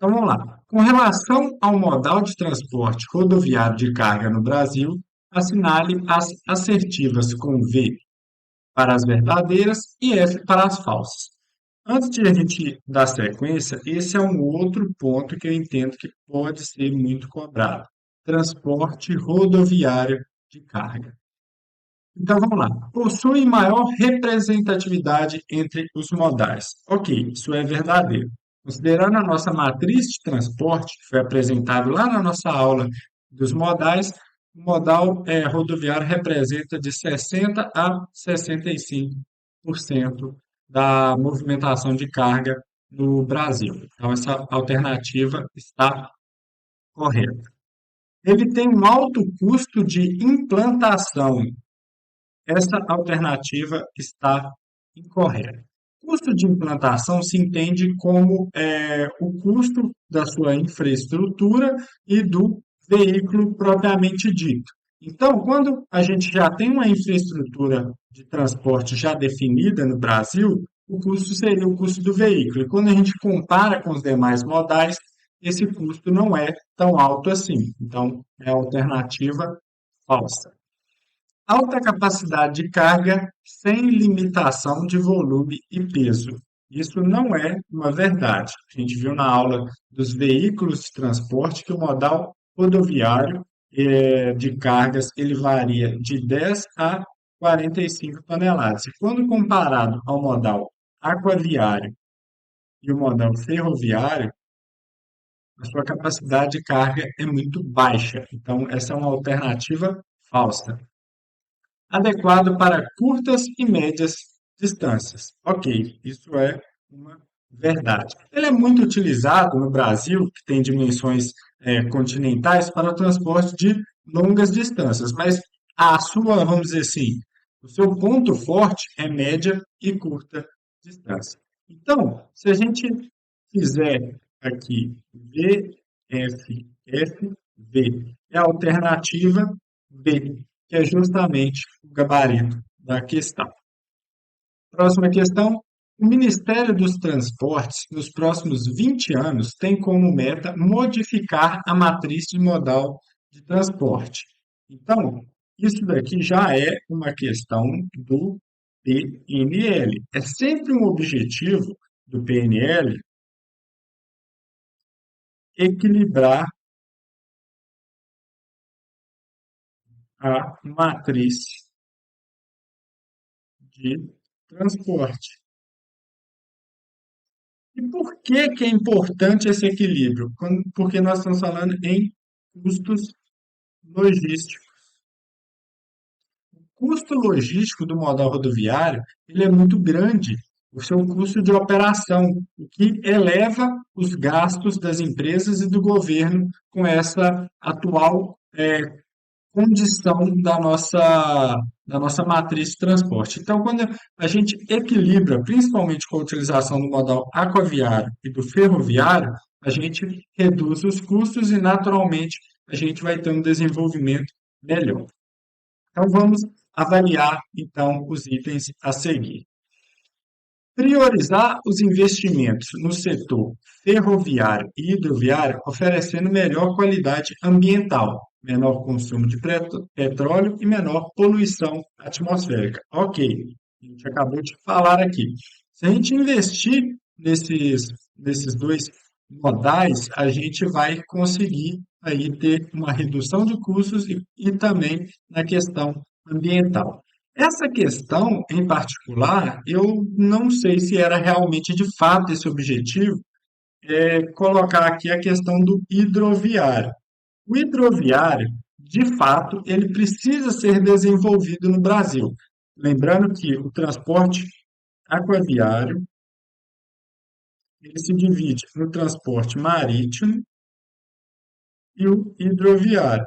Então, vamos lá. Com relação ao modal de transporte rodoviário de carga no Brasil, assinale as assertivas com V para as verdadeiras e F para as falsas. Antes de a gente dar sequência, esse é um outro ponto que eu entendo que pode ser muito cobrado. Transporte rodoviário de carga. Então vamos lá. Possui maior representatividade entre os modais. Ok, isso é verdadeiro. Considerando a nossa matriz de transporte, que foi apresentado lá na nossa aula dos modais, o modal rodoviário representa de 60 a 65% da movimentação de carga no Brasil. Então essa alternativa está correta. Ele tem um alto custo de implantação. Essa alternativa está incorreta. Custo de implantação se entende como o custo da sua infraestrutura e do veículo propriamente dito. Então, quando a gente já tem uma infraestrutura de transporte já definida no Brasil, o custo seria o custo do veículo. E quando a gente compara com os demais modais, esse custo não é tão alto assim. Então, é a alternativa falsa. Alta capacidade de carga sem limitação de volume e peso. Isso não é uma verdade. A gente viu na aula dos veículos de transporte que o modal rodoviário de cargas ele varia de 10 a 45 toneladas. E quando comparado ao modal aquaviário e o modal ferroviário, a sua capacidade de carga é muito baixa. Então, essa é uma alternativa falsa. Adequado para curtas e médias distâncias. Ok, isso é uma verdade. Ele é muito utilizado no Brasil, que tem dimensões continentais, para o transporte de longas distâncias, mas a sua, vamos dizer assim, o seu ponto forte é média e curta distância. Então, se a gente fizer aqui VFFV, é a alternativa B, que é justamente o gabarito da questão. Próxima questão. O Ministério dos Transportes, nos próximos 20 anos, tem como meta modificar a matriz de modal de transporte. Então, isso daqui já é uma questão do PNL. É sempre um objetivo do PNL equilibrar a matriz de transporte. E por que que é importante esse equilíbrio? Porque nós estamos falando em custos logísticos. O custo logístico do modal rodoviário, ele é muito grande, o seu custo de operação, o que eleva os gastos das empresas e do governo com essa atual condição da nossa matriz de transporte. Então, quando a gente equilibra, principalmente com a utilização do modal aquaviário e do ferroviário, a gente reduz os custos e, naturalmente, a gente vai ter um desenvolvimento melhor. Então, vamos avaliar, então, os itens a seguir. Priorizar os investimentos no setor ferroviário e hidroviário, oferecendo melhor qualidade ambiental, menor consumo de petróleo e menor poluição atmosférica. Ok, a gente acabou de falar aqui. Se a gente investir nesses dois modais, a gente vai conseguir aí ter uma redução de custos e também na questão ambiental. Essa questão, em particular, eu não sei se era realmente de fato esse objetivo, colocar aqui a questão do hidroviário. O hidroviário, de fato, ele precisa ser desenvolvido no Brasil. Lembrando que o transporte aquaviário, ele se divide no transporte marítimo e o hidroviário.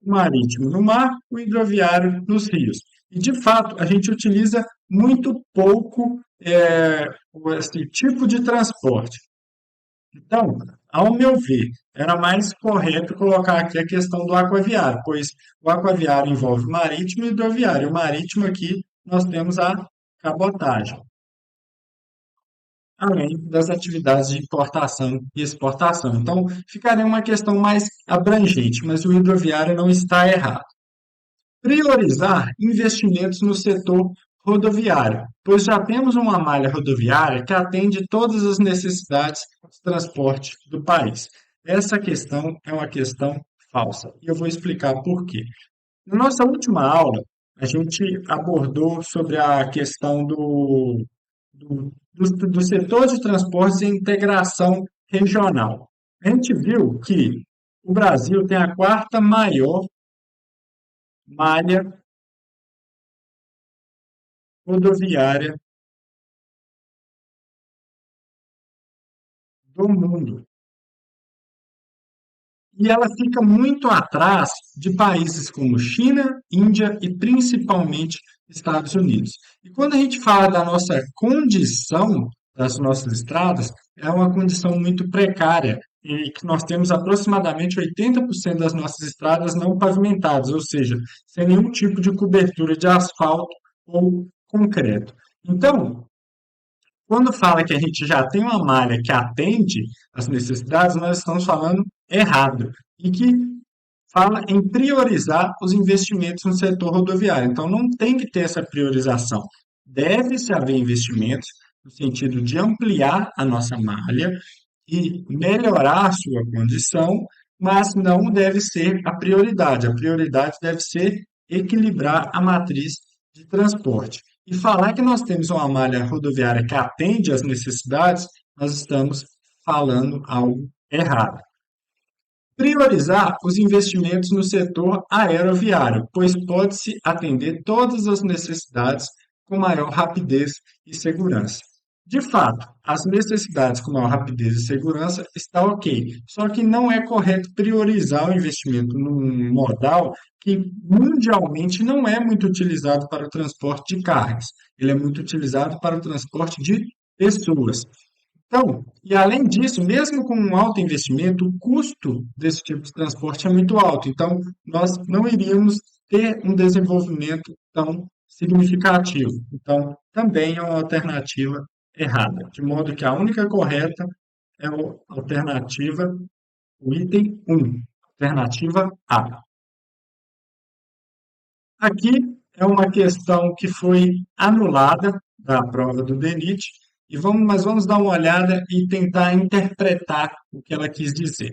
O marítimo no mar, o hidroviário nos rios. E, de fato, a gente utiliza muito pouco esse tipo de transporte. Então, ao meu ver, era mais correto colocar aqui a questão do aquaviário, pois o aquaviário envolve marítimo e hidroviário. O marítimo aqui nós temos a cabotagem. além das atividades de importação e exportação. Então, ficaria uma questão mais abrangente, mas o hidroviário não está errado. Priorizar investimentos no setor rodoviário, pois já temos uma malha rodoviária que atende todas as necessidades de transporte do país. Essa questão é uma questão falsa, e eu vou explicar por quê. Na nossa última aula, a gente abordou sobre a questão do setor de transportes e integração regional. A gente viu que o Brasil tem a quarta maior malha rodoviária do mundo. E ela fica muito atrás de países como China, Índia e principalmente Estados Unidos. E quando a gente fala da nossa condição das nossas estradas, é uma condição muito precária, e que nós temos aproximadamente 80% das nossas estradas não pavimentadas, ou seja, sem nenhum tipo de cobertura de asfalto ou concreto. Então, quando fala que a gente já tem uma malha que atende às necessidades, nós estamos falando errado. E que fala em priorizar os investimentos no setor rodoviário. Então, não tem que ter essa priorização. Deve-se haver investimentos no sentido de ampliar a nossa malha e melhorar a sua condição, mas não deve ser a prioridade. A prioridade deve ser equilibrar a matriz de transporte. E falar que nós temos uma malha rodoviária que atende às necessidades, nós estamos falando algo errado. Priorizar os investimentos no setor aeroviário, pois pode-se atender todas as necessidades com maior rapidez e segurança. De fato, as necessidades com maior rapidez e segurança está ok, só que não é correto priorizar o investimento num modal que mundialmente não é muito utilizado para o transporte de cargas, ele é muito utilizado para o transporte de pessoas. Então, e além disso, mesmo com um alto investimento, o custo desse tipo de transporte é muito alto. Então, nós não iríamos ter um desenvolvimento tão significativo. Então, também é uma alternativa errada. De modo que a única correta é a alternativa, o item 1, alternativa A. Aqui é uma questão que foi anulada da prova do DENIT, mas vamos dar uma olhada e tentar interpretar o que ela quis dizer.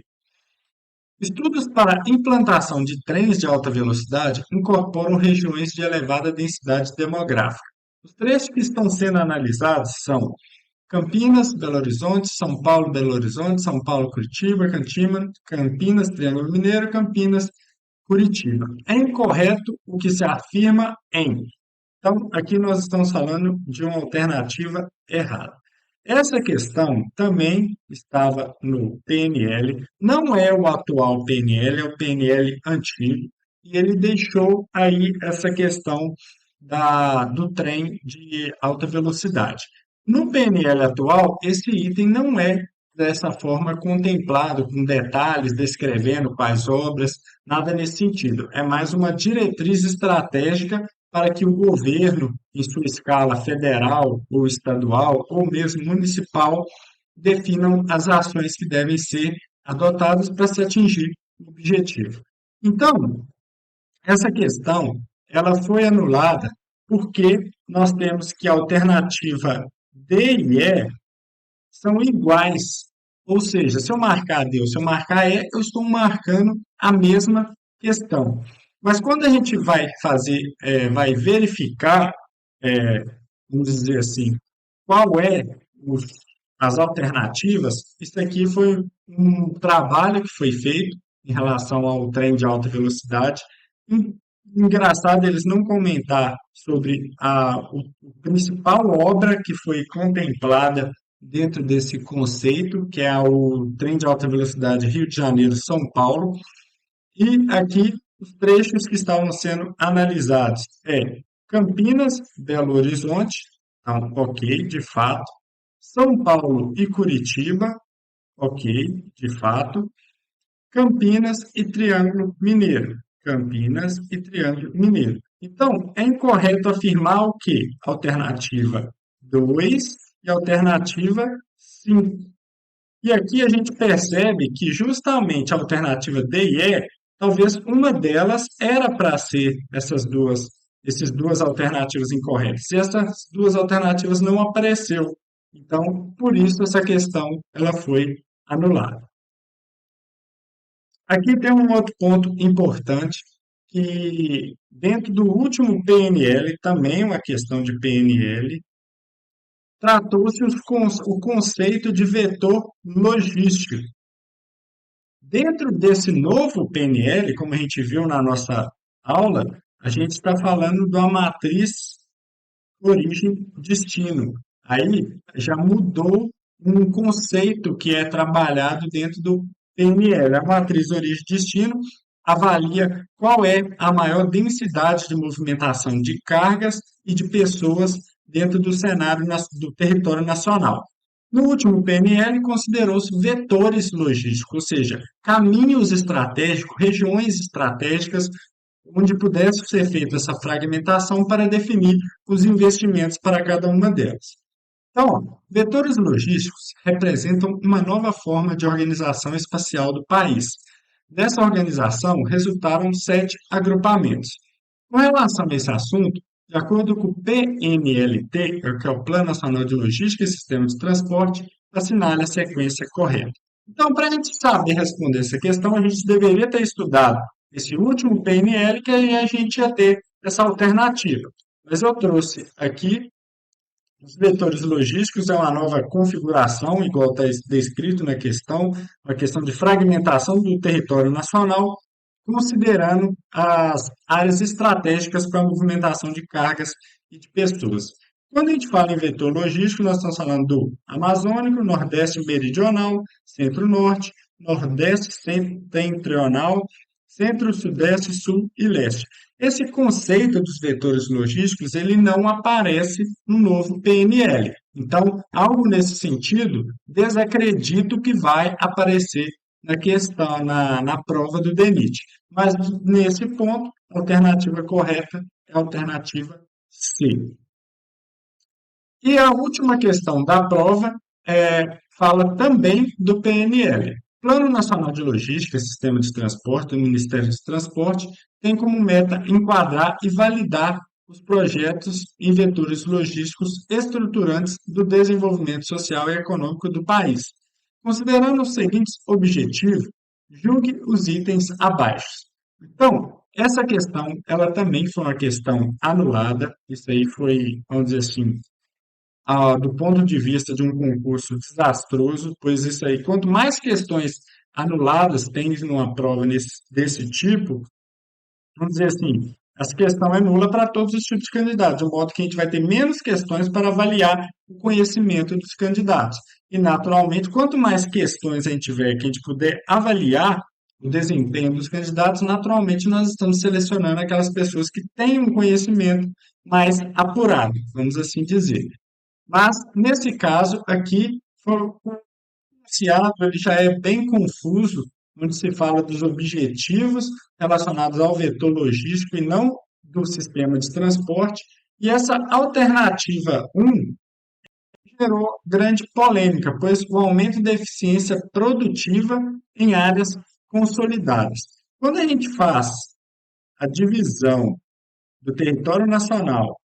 Estudos para implantação de trens de alta velocidade incorporam regiões de elevada densidade demográfica. Os trechos que estão sendo analisados são Campinas, Belo Horizonte, São Paulo, Belo Horizonte, São Paulo, Curitiba, Campinas, Triângulo Mineiro, Campinas, Curitiba. É incorreto o que se afirma em. Então, aqui nós estamos falando de uma alternativa errada. Essa questão também estava no PNL, não é o atual PNL, é o PNL antigo, e ele deixou aí essa questão do trem de alta velocidade. No PNL atual, esse item não é dessa forma contemplado, com detalhes, descrevendo quais obras, nada nesse sentido. É mais uma diretriz estratégica para que o governo, em sua escala federal ou estadual, ou mesmo municipal, definam as ações que devem ser adotadas para se atingir o objetivo. Então, essa questão ela foi anulada porque nós temos que a alternativa D e E são iguais. Ou seja, se eu marcar D ou se eu marcar E, eu estou marcando a mesma questão. Mas quando a gente vai fazer, vai verificar, é, vamos dizer assim, qual é os, as alternativas, isso aqui foi um trabalho que foi feito em relação ao trem de alta velocidade. Engraçado eles não comentar sobre o principal obra que foi contemplada dentro desse conceito, que é o trem de alta velocidade Rio de Janeiro-São Paulo, e aqui os trechos que estavam sendo analisados é Campinas, Belo Horizonte, então, ok, de fato, São Paulo e Curitiba, ok, de fato, Campinas e Triângulo Mineiro, Campinas e Triângulo Mineiro. Então, é incorreto afirmar o que? Alternativa 2 e alternativa 5. E aqui a gente percebe que justamente a alternativa D e E, talvez uma delas era para ser essas duas alternativas incorretas. E essas duas alternativas não apareceu. Então, por isso essa questão ela foi anulada. Aqui tem um outro ponto importante que dentro do último PNL, também uma questão de PNL, tratou-se o conceito de vetor logístico. Dentro desse novo PNL, como a gente viu na nossa aula, a gente está falando de uma matriz origem-destino. Aí já mudou um conceito que é trabalhado dentro do PNL. A matriz origem-destino avalia qual é a maior densidade de movimentação de cargas e de pessoas dentro do cenário do território nacional. No último PNL, considerou-se vetores logísticos, ou seja, caminhos estratégicos, regiões estratégicas onde pudesse ser feita essa fragmentação para definir os investimentos para cada uma delas. Então, ó, vetores logísticos representam uma nova forma de organização espacial do país. Dessa organização resultaram 7 agrupamentos. Com relação a esse assunto, de acordo com o PNLT, que é o Plano Nacional de Logística e Sistema de Transporte, assinale a sequência correta. Então, para a gente saber responder essa questão, a gente deveria ter estudado esse último PNL, que aí a gente ia ter essa alternativa. Mas eu trouxe aqui os vetores logísticos, é uma nova configuração, igual está descrito na questão, uma questão de fragmentação do território nacional, considerando as áreas estratégicas para a movimentação de cargas e de pessoas. Quando a gente fala em vetor logístico, nós estamos falando do Amazônico, Nordeste Meridional, Centro-Norte, Nordeste Setentrional, Centro, Sudeste, Sul e Leste. Esse conceito dos vetores logísticos, ele não aparece no novo PNL. Então, algo nesse sentido, desacredito que vai aparecer na questão, na prova do DENIT. Mas, nesse ponto, a alternativa correta é a alternativa C. E a última questão da prova fala também do PNL. Plano Nacional de Logística e Sistema de Transporte, do Ministério de Transporte, tem como meta enquadrar e validar os projetos e vetores logísticos estruturantes do desenvolvimento social e econômico do país. Considerando os seguintes objetivos, julgue os itens abaixo. Então, essa questão, ela também foi uma questão anulada. Isso aí foi, vamos dizer assim, do ponto de vista de um concurso desastroso, pois isso aí, quanto mais questões anuladas tem numa prova desse tipo, vamos dizer assim, essa questão é nula para todos os tipos de candidatos, de modo que a gente vai ter menos questões para avaliar o conhecimento dos candidatos. E, naturalmente, quanto mais questões a gente tiver que a gente puder avaliar o desempenho dos candidatos, naturalmente nós estamos selecionando aquelas pessoas que têm um conhecimento mais apurado, vamos assim dizer. Mas, nesse caso aqui, o enunciado ele já é bem confuso, onde se fala dos objetivos relacionados ao vetor logístico e não do sistema de transporte. E essa alternativa 1 gerou grande polêmica, pois o aumento da eficiência produtiva em áreas consolidadas. Quando a gente faz a divisão do território nacional,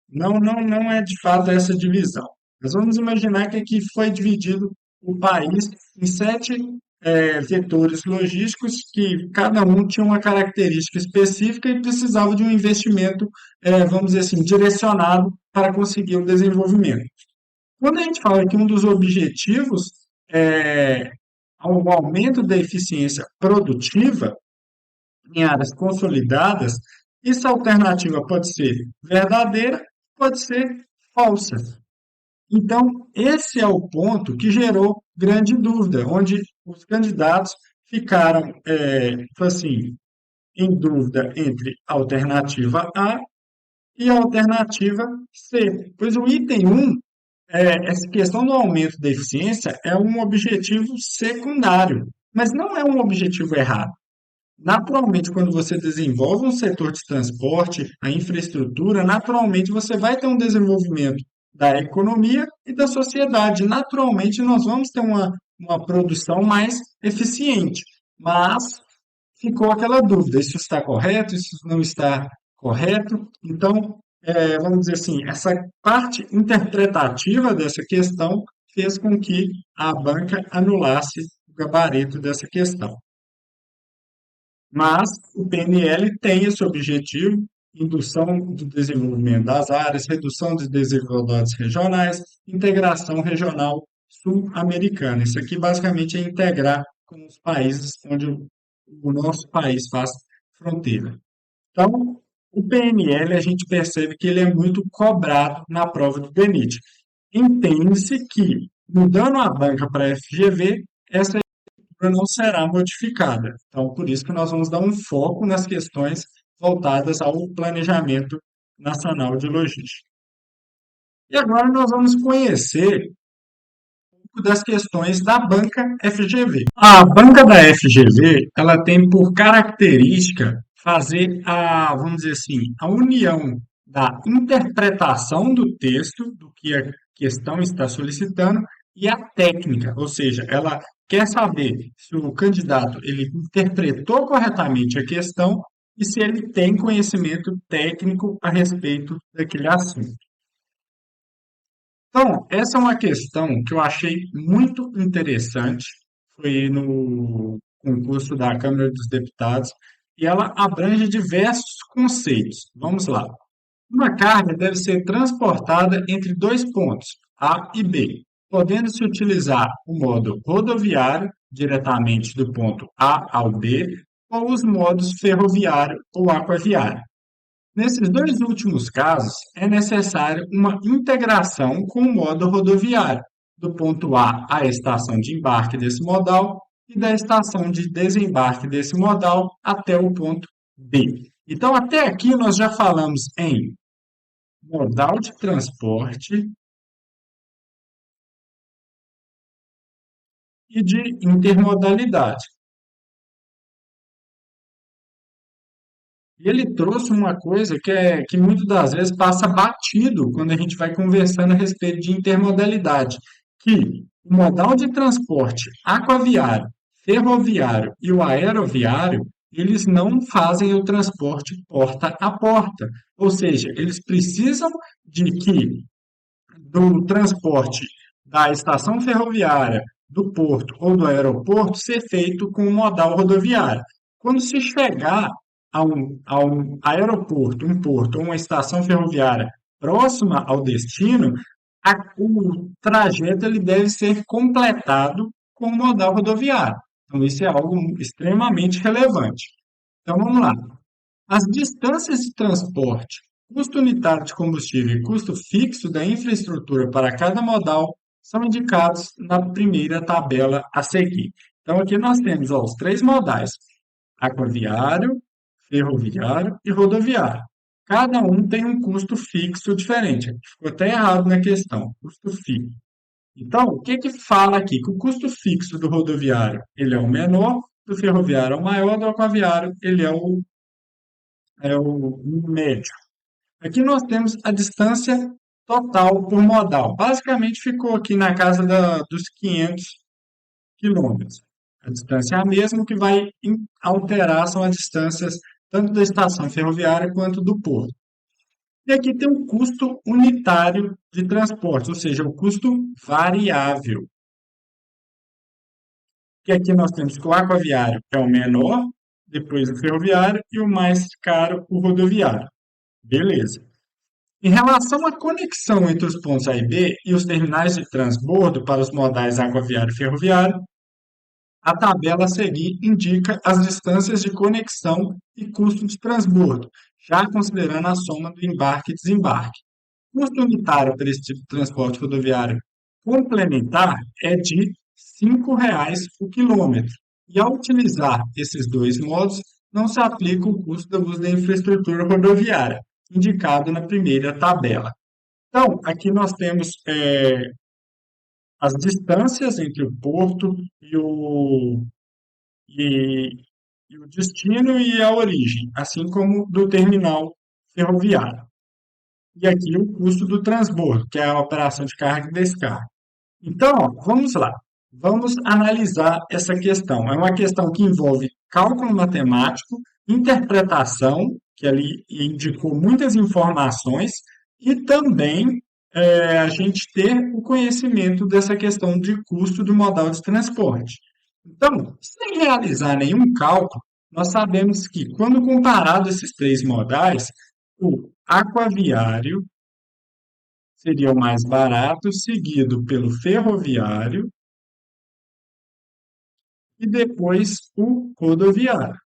não é de fato essa divisão. Mas vamos imaginar que aqui foi dividido o país em 7 vetores logísticos que cada um tinha uma característica específica e precisava de um investimento, vamos dizer assim, direcionado para conseguir o desenvolvimento. Quando a gente fala que um dos objetivos é o aumento da eficiência produtiva em áreas consolidadas, essa alternativa pode ser verdadeira, pode ser falsa. Então, esse é o ponto que gerou grande dúvida, onde os candidatos ficaram, assim, em dúvida entre a alternativa A e a alternativa C. Pois o item 1, essa questão do aumento da eficiência é um objetivo secundário, mas não é um objetivo errado. Naturalmente, quando você desenvolve um setor de transporte, a infraestrutura, naturalmente você vai ter um desenvolvimento da economia e da sociedade. Naturalmente, nós vamos ter uma produção mais eficiente, mas ficou aquela dúvida: isso está correto, isso não está correto? Então, vamos dizer assim, essa parte interpretativa dessa questão fez com que a banca anulasse o gabarito dessa questão. Mas o PNL tem esse objetivo: indução do desenvolvimento das áreas, redução de desigualdades regionais, integração regional sul-americana. Isso aqui basicamente é integrar com os países onde o nosso país faz fronteira. Então, o PNL a gente percebe que ele é muito cobrado na prova do DENIT. Entende-se que, mudando a banca para FGV, essa não será modificada. Então, por isso que nós vamos dar um foco nas questões voltadas ao planejamento nacional de logística. E agora nós vamos conhecer um pouco das questões da banca FGV. A banca da FGV, ela tem por característica fazer vamos dizer assim, a união da interpretação do texto, do que a questão está solicitando, e a técnica, ou seja, ela quer saber se o candidato ele interpretou corretamente a questão e se ele tem conhecimento técnico a respeito daquele assunto. Então, essa é uma questão que eu achei muito interessante, foi no concurso da Câmara dos Deputados, e ela abrange diversos conceitos. Vamos lá. Uma carga deve ser transportada entre dois pontos, A e B, podendo-se utilizar o modo rodoviário, diretamente do ponto A ao B, ou os modos ferroviário ou aquaviário. Nesses dois últimos casos, é necessário uma integração com o modo rodoviário, do ponto A à estação de embarque desse modal e da estação de desembarque desse modal até o ponto B. Então, até aqui nós já falamos em modal de transporte e de intermodalidade. E ele trouxe uma coisa que muitas das vezes passa batido quando a gente vai conversando a respeito de intermodalidade, que o modal de transporte aquaviário, ferroviário e o aeroviário, eles não fazem o transporte porta a porta. Ou seja, eles precisam de que do transporte da estação ferroviária, do porto ou do aeroporto ser feito com o modal rodoviário. Quando se chegar a um aeroporto, um porto ou uma estação ferroviária próxima ao destino, o trajeto ele deve ser completado com o modal rodoviário. Então, isso é algo extremamente relevante. Então, vamos lá. As distâncias de transporte, custo unitário de combustível e custo fixo da infraestrutura para cada modal são indicados na primeira tabela a seguir. Então, aqui nós temos os três modais: aquaviário, ferroviário e rodoviário. Cada um tem um custo fixo diferente. Ficou até errado na questão, custo fixo. Então, o que que fala aqui? Que o custo fixo do rodoviário ele é o menor, do ferroviário é o maior, do aquaviário ele é o médio. Aqui nós temos a distância total por modal. Basicamente ficou aqui na casa dos 500 quilômetros. A distância é a mesma, que vai alterar são as distâncias tanto da estação ferroviária quanto do porto. E aqui tem o custo unitário de transporte, ou seja, o custo variável. Que aqui nós temos que o aquaviário é o menor, depois o ferroviário e o mais caro, o rodoviário. Beleza. Em relação à conexão entre os pontos A e B e os terminais de transbordo para os modais aquaviário e ferroviário, a tabela a seguir indica as distâncias de conexão e custo de transbordo, já considerando a soma do embarque e desembarque. O custo unitário para esse tipo de transporte rodoviário complementar é de R$ 5,00 o quilômetro. E ao utilizar esses dois modos, não se aplica o custo do uso da infraestrutura rodoviária, indicado na primeira tabela. Então, aqui nós temos as distâncias entre o porto e, e o destino e a origem, assim como do terminal ferroviário. e aqui o custo do transbordo, que é a operação de carga e descarga. Então, ó, vamos lá. Vamos analisar essa questão. É uma questão que envolve cálculo matemático, interpretação, que ali indicou muitas informações, e também a gente ter o conhecimento dessa questão de custo do modal de transporte. Então, sem realizar nenhum cálculo, nós sabemos que, quando comparado esses três modais, o aquaviário seria o mais barato, seguido pelo ferroviário e depois o rodoviário.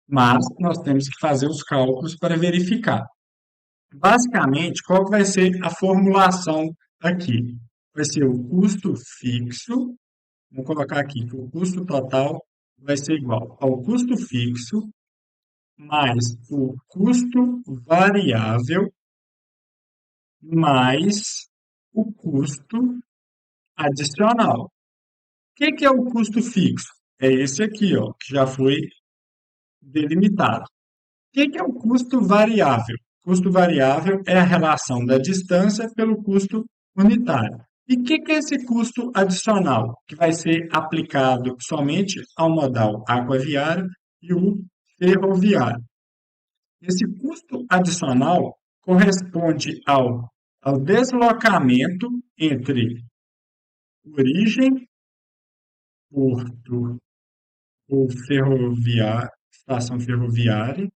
Mas nós temos que fazer os cálculos para verificar. Basicamente, qual que vai ser a formulação aqui? Vai ser o custo fixo, vou colocar aqui que o custo total vai ser igual ao custo fixo mais o custo variável mais o custo adicional. O que é o custo fixo? É esse aqui, ó, que já foi delimitado. O que é o custo variável? Custo variável é a relação da distância pelo custo unitário. E o que é esse custo adicional, que vai ser aplicado somente ao modal aquaviário e o ferroviário? Esse custo adicional corresponde ao deslocamento entre origem, porto ou ferroviária, estação ferroviária,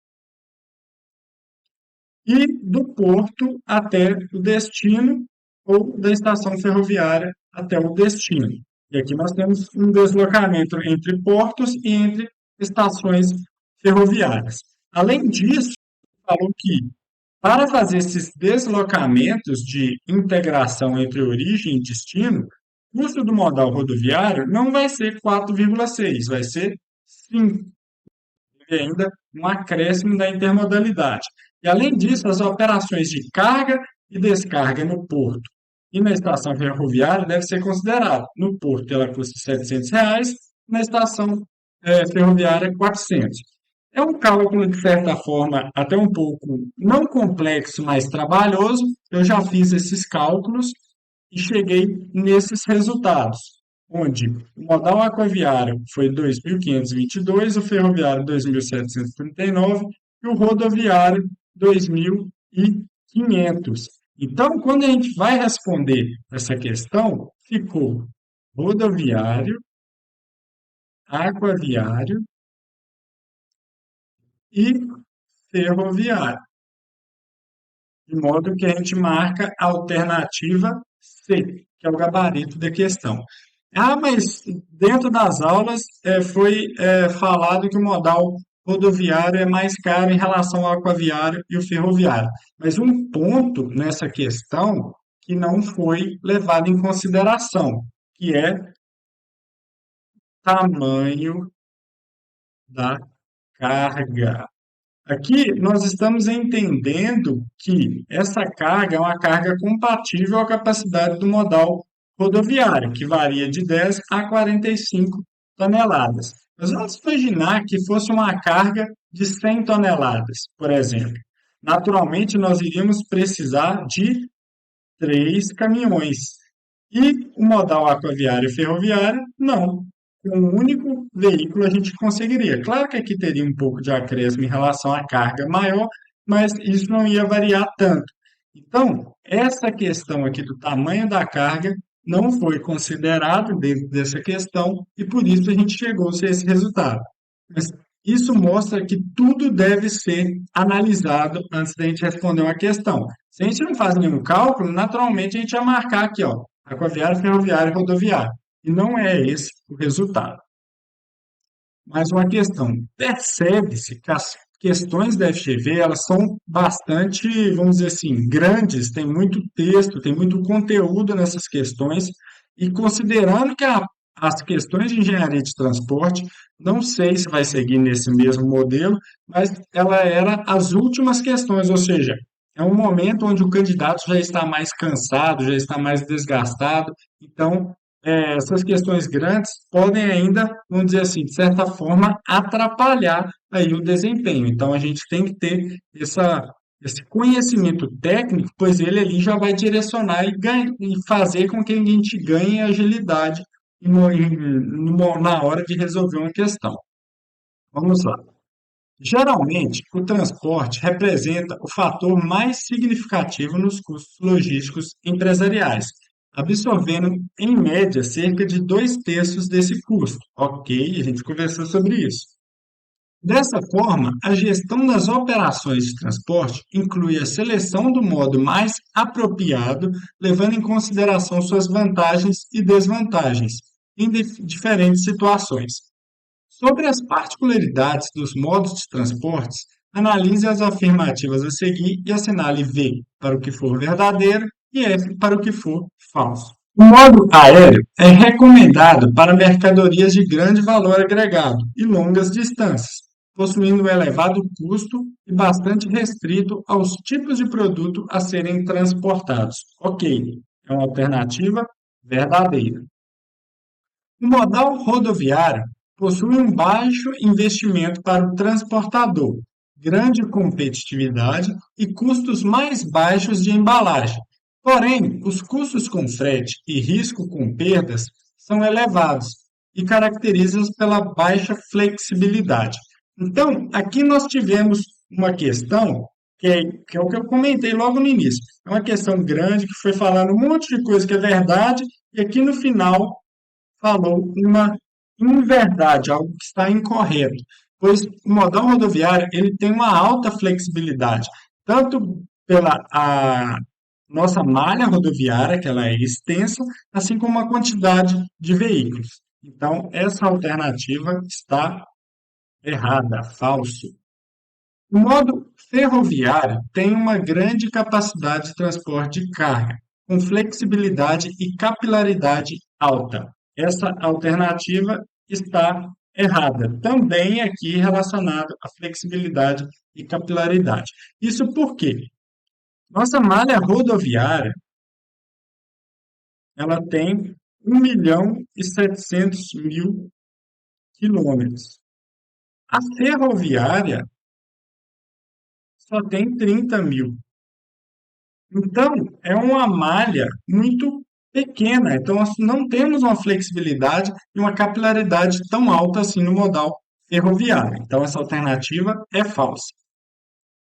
e do porto até o destino, ou da estação ferroviária até o destino. E aqui nós temos um deslocamento entre portos e entre estações ferroviárias. Além disso, falou que para fazer esses deslocamentos de integração entre origem e destino, o custo do modal rodoviário não vai ser 4,6, vai ser 5, e ainda um acréscimo da intermodalidade. E, além disso, as operações de carga e descarga no porto e na estação ferroviária devem ser consideradas. No porto, ela custa R$ 700, na estação ferroviária, 400. É um cálculo, de certa forma, até um pouco não complexo, mas trabalhoso. Eu já fiz esses cálculos e cheguei nesses resultados, onde o modal aquaviário foi 2.522, o ferroviário 2.739 e o rodoviário 2.500. Então, quando a gente vai responder essa questão, ficou rodoviário, aquaviário e ferroviário, de modo que a gente marca a alternativa C, que é o gabarito da questão. Ah, mas dentro das aulas foi falado que o modal rodoviário é mais caro em relação ao aquaviário e o ferroviário. Mas um ponto nessa questão que não foi levado em consideração, que é tamanho da carga. Aqui nós estamos entendendo que essa carga é uma carga compatível à capacidade do modal rodoviário, que varia de 10 a 45 toneladas. Mas vamos imaginar que fosse uma carga de 100 toneladas, por exemplo. Naturalmente, nós iríamos precisar de 3 caminhões. E o modal aquaviário e ferroviário, não. Com um único veículo a gente conseguiria. Claro que aqui teria um pouco de acréscimo em relação à carga maior, mas isso não ia variar tanto. Então, essa questão aqui do tamanho da carga não foi considerado dentro dessa questão e por isso a gente chegou-se a esse resultado. Mas isso mostra que tudo deve ser analisado antes da gente responder uma questão. Se a gente não faz nenhum cálculo, naturalmente a gente vai marcar aqui, ó, aquaviário, ferroviário e rodoviário. E não é esse o resultado. Mais uma questão. Percebe-se que as questões da FGV, elas são bastante, vamos dizer assim, grandes, tem muito texto, tem muito conteúdo nessas questões, e considerando que as questões de engenharia de transporte, não sei se vai seguir nesse mesmo modelo, mas ela era as últimas questões, ou seja, é um momento onde o candidato já está mais cansado, já está mais desgastado, então essas questões grandes podem ainda, vamos dizer assim, de certa forma, atrapalhar aí o desempenho. Então, a gente tem que ter esse conhecimento técnico, pois ele ali já vai direcionar e fazer com que a gente ganhe agilidade na hora de resolver uma questão. Vamos lá. Geralmente, o transporte representa o fator mais significativo nos custos logísticos empresariais, absorvendo, em média, cerca de dois terços desse custo. Ok, a gente conversou sobre isso. Dessa forma, a gestão das operações de transporte inclui a seleção do modo mais apropriado, levando em consideração suas vantagens e desvantagens em diferentes situações. Sobre as particularidades dos modos de transportes, analise as afirmativas a seguir e assinale V para o que for verdadeiro e F para o que for falso. O modo aéreo é recomendado para mercadorias de grande valor agregado e longas distâncias, possuindo um elevado custo e bastante restrito aos tipos de produto a serem transportados. Ok, é uma alternativa verdadeira. O modal rodoviário possui um baixo investimento para o transportador, grande competitividade e custos mais baixos de embalagem. Porém, os custos com frete e risco com perdas são elevados e caracterizam pela baixa flexibilidade. Então, aqui nós tivemos uma questão que é o que eu comentei logo no início. É uma questão grande que foi falando um monte de coisa que é verdade, e aqui no final falou uma inverdade, algo que está incorreto, pois o modal rodoviário ele tem uma alta flexibilidade, tanto pela a nossa malha rodoviária, que ela é extensa, assim como a quantidade de veículos. Então, essa alternativa está errada, falso. O modo ferroviário tem uma grande capacidade de transporte de carga, com flexibilidade e capilaridade alta. Essa alternativa está errada, também aqui relacionado à flexibilidade e capilaridade. Isso porque nossa malha rodoviária ela tem 1.700.000 quilômetros. A ferroviária só tem 30.000. Então, é uma malha muito pequena. Então, nós não temos uma flexibilidade e uma capilaridade tão alta assim no modal ferroviário. Então, essa alternativa é falsa.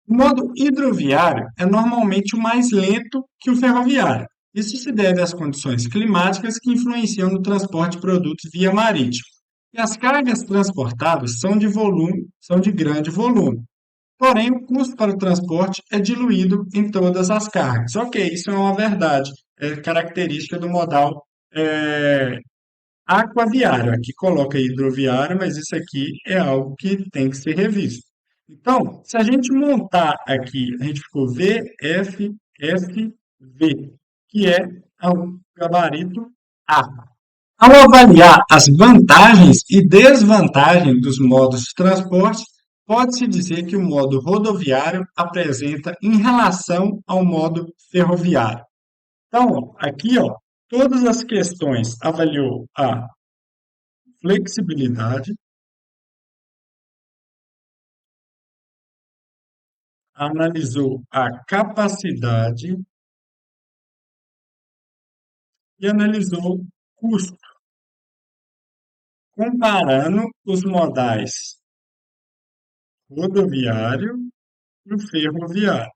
O modo hidroviário é normalmente o mais lento que o ferroviário. Isso se deve às condições climáticas que influenciam no transporte de produtos via marítimo. E as cargas transportadas são de grande volume. Porém, o custo para o transporte é diluído em todas as cargas. Ok, isso é uma verdade, é característica do modal aquaviário. Aqui coloca hidroviário, mas isso aqui é algo que tem que ser revisto. Então, se a gente montar aqui, a gente ficou VFFV, que é o gabarito A. Ao avaliar as vantagens e desvantagens dos modos de transporte, pode-se dizer que o modo rodoviário apresenta em relação ao modo ferroviário. Então, ó, aqui, ó, todas as questões avaliou a flexibilidade, analisou a capacidade e analisou custo, comparando os modais rodoviário e o ferroviário.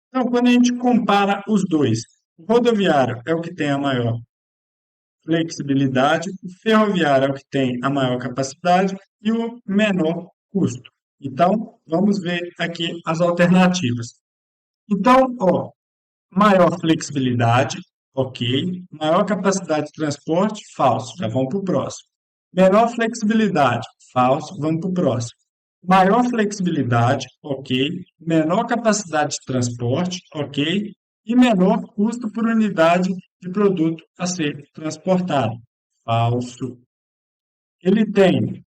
Então, quando a gente compara os dois, o rodoviário é o que tem a maior flexibilidade, o ferroviário é o que tem a maior capacidade e o menor custo. Então, vamos ver aqui as alternativas. Então, ó, maior flexibilidade, ok. Maior capacidade de transporte, falso. Já vamos para o próximo. Menor flexibilidade, falso. Vamos para o próximo. Maior flexibilidade, ok. Menor capacidade de transporte, ok. E menor custo por unidade de produto a ser transportado, falso. Ele tem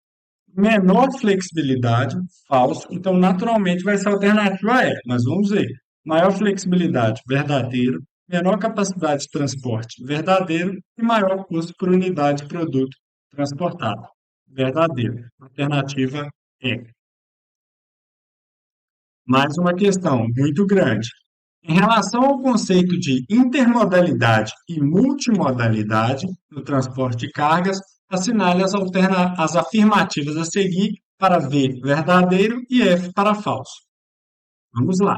menor flexibilidade, falso. Então, naturalmente, vai ser a alternativa E. Mas vamos ver. Maior flexibilidade, verdadeiro. Menor capacidade de transporte, verdadeiro. E maior custo por unidade de produto transportado, verdadeiro. Alternativa E. Mais uma questão muito grande. Em relação ao conceito de intermodalidade e multimodalidade no transporte de cargas, assinale as afirmativas a seguir para V verdadeiro e F para falso. Vamos lá.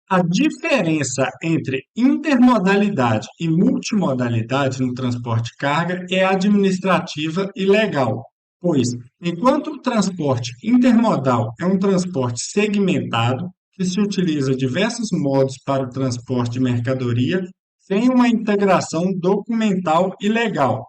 A diferença entre intermodalidade e multimodalidade no transporte de carga é administrativa e legal, pois, enquanto o transporte intermodal é um transporte segmentado, que se utiliza diversos modos para o transporte de mercadoria, sem uma integração documental e legal.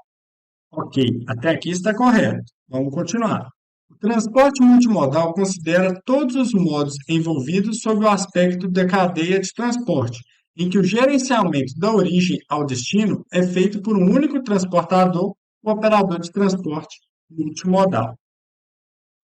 Ok, até aqui está correto. Vamos continuar. O transporte multimodal considera todos os modos envolvidos sob o aspecto da cadeia de transporte, em que o gerenciamento da origem ao destino é feito por um único transportador, o operador de transporte multimodal.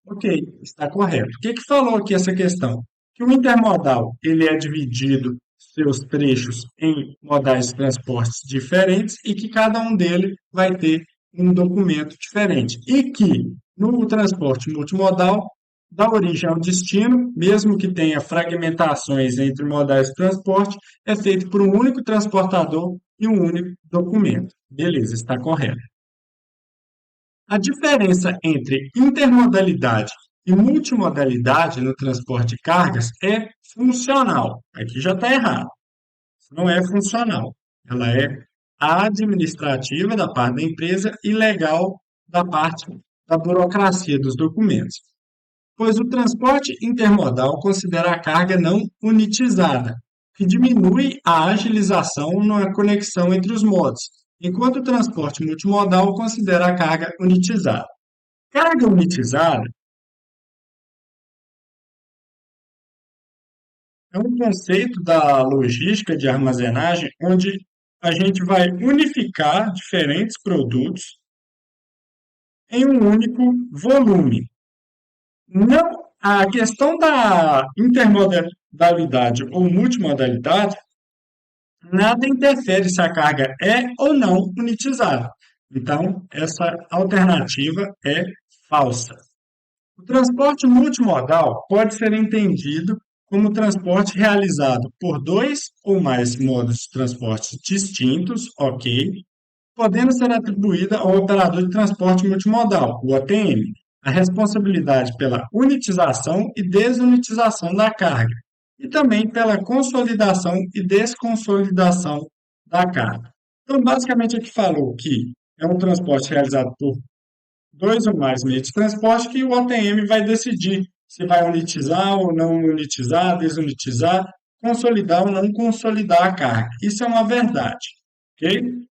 Ok, está correto. O que que falou aqui essa questão? Que o intermodal ele é dividido seus trechos em modais de transportes diferentes e que cada um deles vai ter um documento diferente. E que no transporte multimodal, da origem ao destino, mesmo que tenha fragmentações entre modais de transporte, é feito por um único transportador e um único documento. Beleza, está correto. A diferença entre intermodalidade e multimodalidade no transporte de cargas é funcional. Aqui já está errado. Não é funcional. Ela é administrativa da parte da empresa e legal da parte da burocracia dos documentos. Pois o transporte intermodal considera a carga não unitizada, que diminui a agilização na conexão entre os modos, enquanto o transporte multimodal considera a carga unitizada. Carga unitizada é um conceito da logística de armazenagem onde a gente vai unificar diferentes produtos em um único volume. Não, a questão da intermodalidade ou multimodalidade, nada interfere se a carga é ou não unitizada. Então, essa alternativa é falsa. O transporte multimodal pode ser entendido como transporte realizado por dois ou mais modos de transporte distintos, ok, podendo ser atribuída ao operador de transporte multimodal, o OTM, a responsabilidade pela unitização e desunitização da carga, e também pela consolidação e desconsolidação da carga. Então, basicamente, aqui falou que é um transporte realizado por dois ou mais meios de transporte que o OTM vai decidir se vai unitizar ou não unitizar, desunitizar, consolidar ou não consolidar a carga. Isso é uma verdade, ok?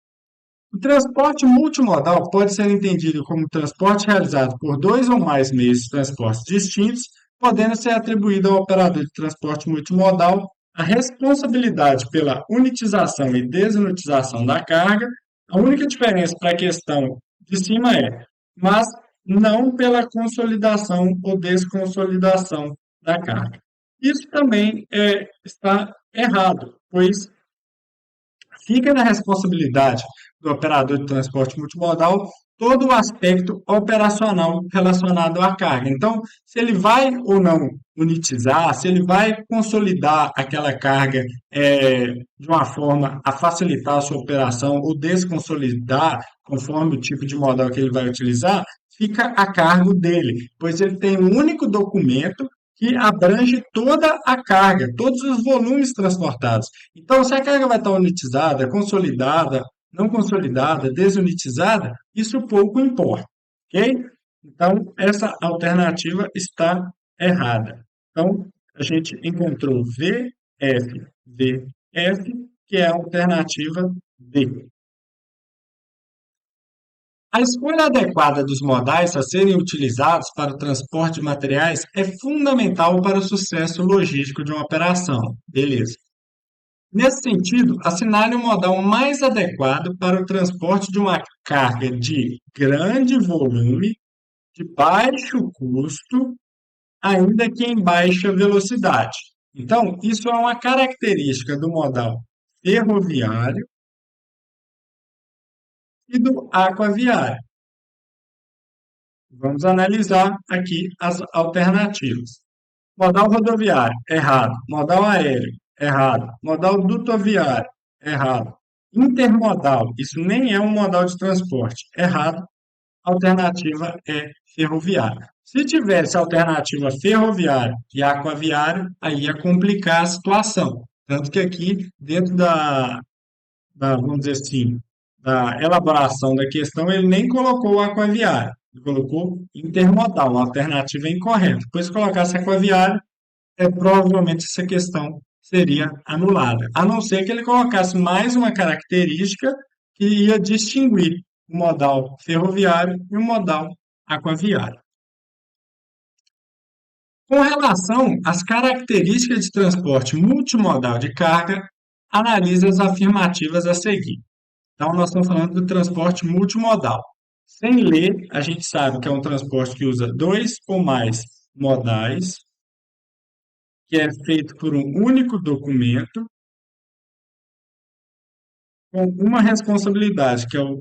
O transporte multimodal pode ser entendido como transporte realizado por dois ou mais meios de transporte distintos, podendo ser atribuído ao operador de transporte multimodal a responsabilidade pela unitização e desunitização da carga. A única diferença para a questão de cima é, mas não pela consolidação ou desconsolidação da carga. Isso também está errado, pois fica na responsabilidade do operador de transporte multimodal todo o aspecto operacional relacionado à carga. Então, se ele vai ou não unitizar, se ele vai consolidar aquela carga de uma forma a facilitar a sua operação ou desconsolidar, conforme o tipo de modal que ele vai utilizar, fica a cargo dele, pois ele tem um único documento que abrange toda a carga, todos os volumes transportados. Então, se a carga vai estar unitizada, consolidada, não consolidada, desunitizada, isso pouco importa, ok? Então, essa alternativa está errada. Então, a gente encontrou VF, que é a alternativa D. A escolha adequada dos modais a serem utilizados para o transporte de materiais é fundamental para o sucesso logístico de uma operação. Beleza. Nesse sentido, assinale o modal mais adequado para o transporte de uma carga de grande volume, de baixo custo, ainda que em baixa velocidade. Então, isso é uma característica do modal ferroviário e do aquaviário. Vamos analisar aqui as alternativas. Modal rodoviário, errado. Modal aéreo, errado. Modal dutoviário, errado. Intermodal, isso nem é um modal de transporte, errado. Alternativa é ferroviária. Se tivesse alternativa ferroviária e aquaviário, aí ia complicar a situação. Tanto que aqui, dentro vamos dizer assim, da elaboração da questão, ele nem colocou o aquaviário, ele colocou intermodal, uma alternativa incorreta. Depois, se colocasse aquaviário, provavelmente essa questão seria anulada, a não ser que ele colocasse mais uma característica que ia distinguir o modal ferroviário e o modal aquaviário. Com relação às características de transporte multimodal de carga, analise as afirmativas a seguir. Então, nós estamos falando do transporte multimodal. Sem ler, a gente sabe que é um transporte que usa dois ou mais modais, que é feito por um único documento, com uma responsabilidade, que é o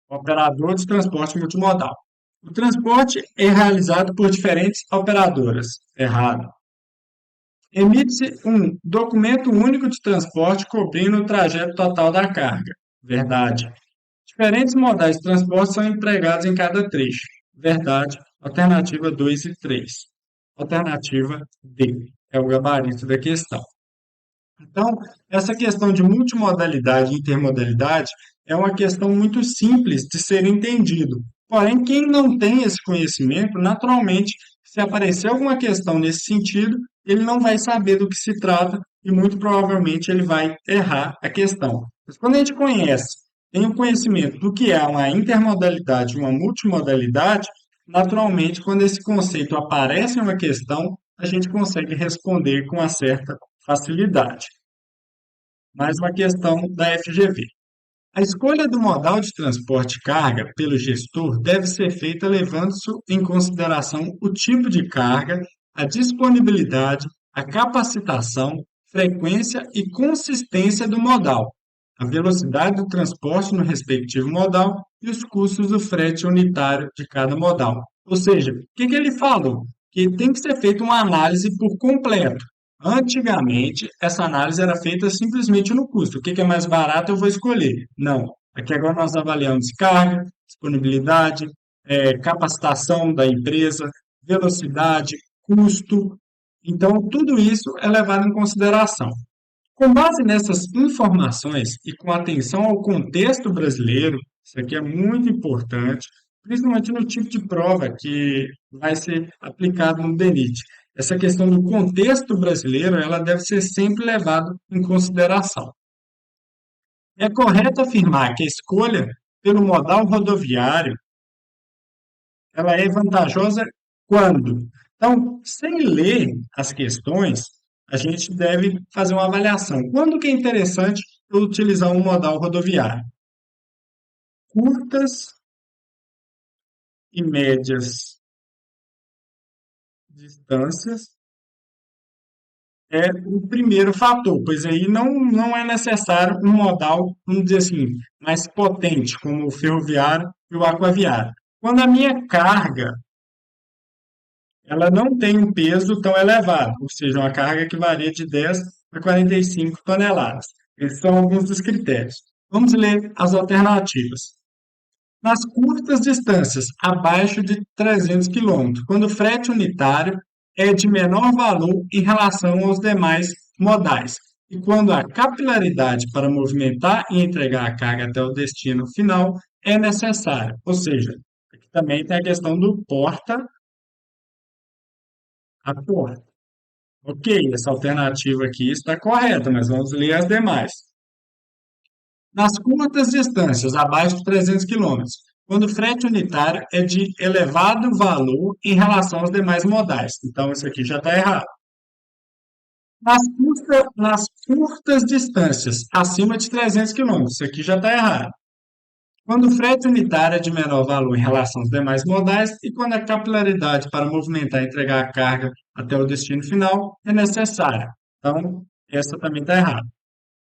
operador de transporte multimodal. O transporte é realizado por diferentes operadoras. Errado. Emite-se um documento único de transporte cobrindo o trajeto total da carga. Verdade. Diferentes modais de transporte são empregados em cada trecho. Verdade. Alternativa 2 e 3. Alternativa D. É o gabarito da questão. Então, essa questão de multimodalidade e intermodalidade é uma questão muito simples de ser entendido. Porém, quem não tem esse conhecimento, naturalmente, se aparecer alguma questão nesse sentido, ele não vai saber do que se trata e muito provavelmente ele vai errar a questão. Mas quando a gente conhece, tem o conhecimento do que é uma intermodalidade e uma multimodalidade, naturalmente, quando esse conceito aparece em uma questão, a gente consegue responder com uma certa facilidade. Mais uma questão da FGV. A escolha do modal de transporte carga pelo gestor deve ser feita levando-se em consideração o tipo de carga, a disponibilidade, a capacitação, frequência e consistência do modal, a velocidade do transporte no respectivo modal e os custos do frete unitário de cada modal. Ou seja, o que ele falou? Que tem que ser feita uma análise por completo. Antigamente, essa análise era feita simplesmente no custo. O que é mais barato eu vou escolher. Não. Aqui agora nós avaliamos carga, disponibilidade, capacitação da empresa, velocidade, custo. Então, tudo isso é levado em consideração. Com base nessas informações e com atenção ao contexto brasileiro, isso aqui é muito importante, principalmente no tipo de prova que vai ser aplicado no DENIT. Essa questão do contexto brasileiro, ela deve ser sempre levada em consideração. É correto afirmar que a escolha pelo modal rodoviário, ela é vantajosa quando? Então, sem ler as questões, a gente deve fazer uma avaliação. Quando que é interessante eu utilizar um modal rodoviário? Curtas e médias distâncias é o primeiro fator, pois aí não é necessário um modal, vamos dizer assim, mais potente, como o ferroviário e o aquaviário. Quando a minha carga ela não tem um peso tão elevado, ou seja, uma carga que varia de 10 a 45 toneladas. Esses são alguns dos critérios. Vamos ler as alternativas. Nas curtas distâncias, abaixo de 300 quilômetros, quando o frete unitário é de menor valor em relação aos demais modais, e quando a capilaridade para movimentar e entregar a carga até o destino final é necessária. Ou seja, aqui também tem a questão do porta a porta. Ok, essa alternativa aqui está correta, mas vamos ler as demais. Nas curtas distâncias, abaixo de 300 quilômetros, quando o frete unitário é de elevado valor em relação aos demais modais. Então, isso aqui já está errado. Nas curtas distâncias, acima de 300 quilômetros, isso aqui já está errado. Quando o frete unitário é de menor valor em relação aos demais modais e quando a capilaridade para movimentar e entregar a carga até o destino final é necessária. Então, essa também está errada.